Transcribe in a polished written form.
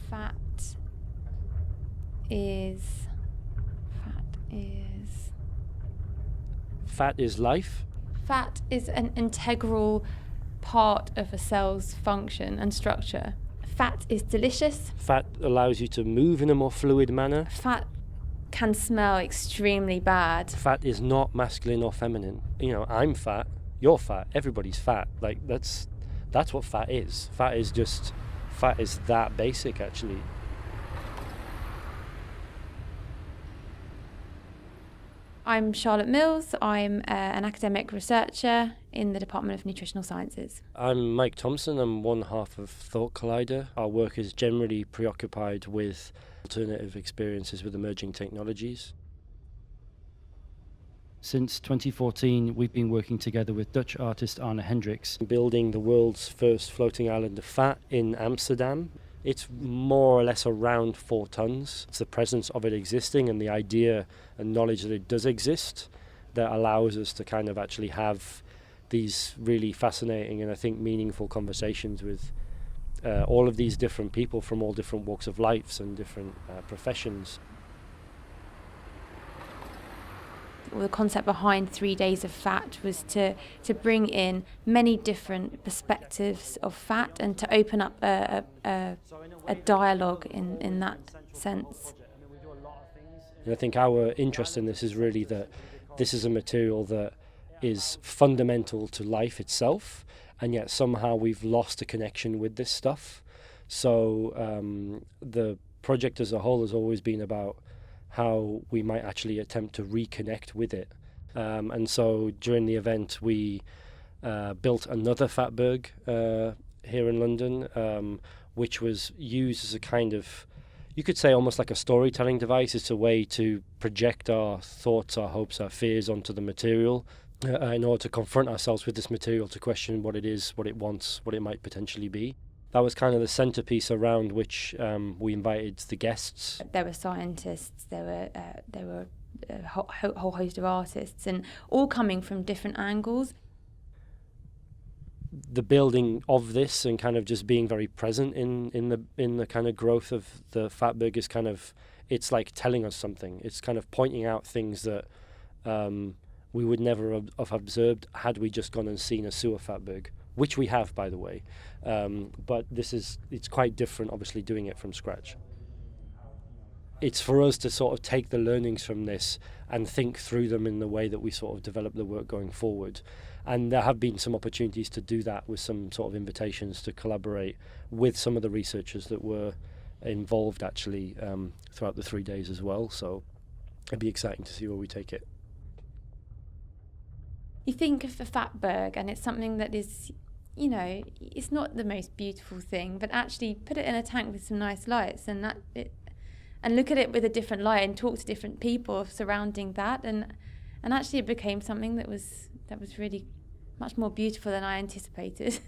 Fat is life. Fat is an integral part of a cell's function and structure. Fat is delicious. Fat allows you to move in a more fluid manner. Fat can smell extremely bad. Fat is not masculine or feminine. You know, I'm fat, you're fat, everybody's fat. Like, that's what fat is. Fat is that basic, actually. I'm Charlotte Mills. I'm an academic researcher in the Department of Nutritional Sciences. I'm Mike Thompson. I'm one half of Thought Collider. Our work is generally preoccupied with alternative experiences with emerging technologies. Since 2014, we've been working together with Dutch artist Arne Hendriks. Building the world's first floating island of fat in Amsterdam. It's more or less around 4 tons. It's the presence of it existing and the idea and knowledge that it does exist that allows us to kind of actually have these really fascinating and I think meaningful conversations with all of these different people from all different walks of life and different professions. The concept behind 3 days of fat was to bring in many different perspectives of fat and to open up a dialogue in that sense. And I think our interest in this is really that this is a material that is fundamental to life itself, and yet somehow we've lost a connection with this stuff. So the project as a whole has always been about how we might actually attempt to reconnect with it. And so during the event, we built another Fatberg here in London, which was used as a kind of, you could say almost like a storytelling device. It's a way to project our thoughts, our hopes, our fears onto the material in order to confront ourselves with this material, to question what it is, what it wants, what it might potentially be. That was kind of the centerpiece around which we invited the guests. There were scientists, there were a whole host of artists, and all coming from different angles. The building of this and kind of just being very present in the kind of growth of the Fatberg is kind of, it's like telling us something. It's kind of pointing out things that we would never have observed had we just gone and seen a sewer Fatberg, which we have, by the way. But it's quite different, obviously, doing it from scratch. It's for us to sort of take the learnings from this and think through them in the way that we sort of develop the work going forward. And there have been some opportunities to do that with some sort of invitations to collaborate with some of the researchers that were involved actually throughout the 3 days as well. So it'd be exciting to see where we take it. You think of the Fatberg and it's something that is, you know, it's not the most beautiful thing, but actually put it in a tank with some nice lights and look at it with a different light and talk to different people surrounding that, and actually it became something that was really much more beautiful than I anticipated.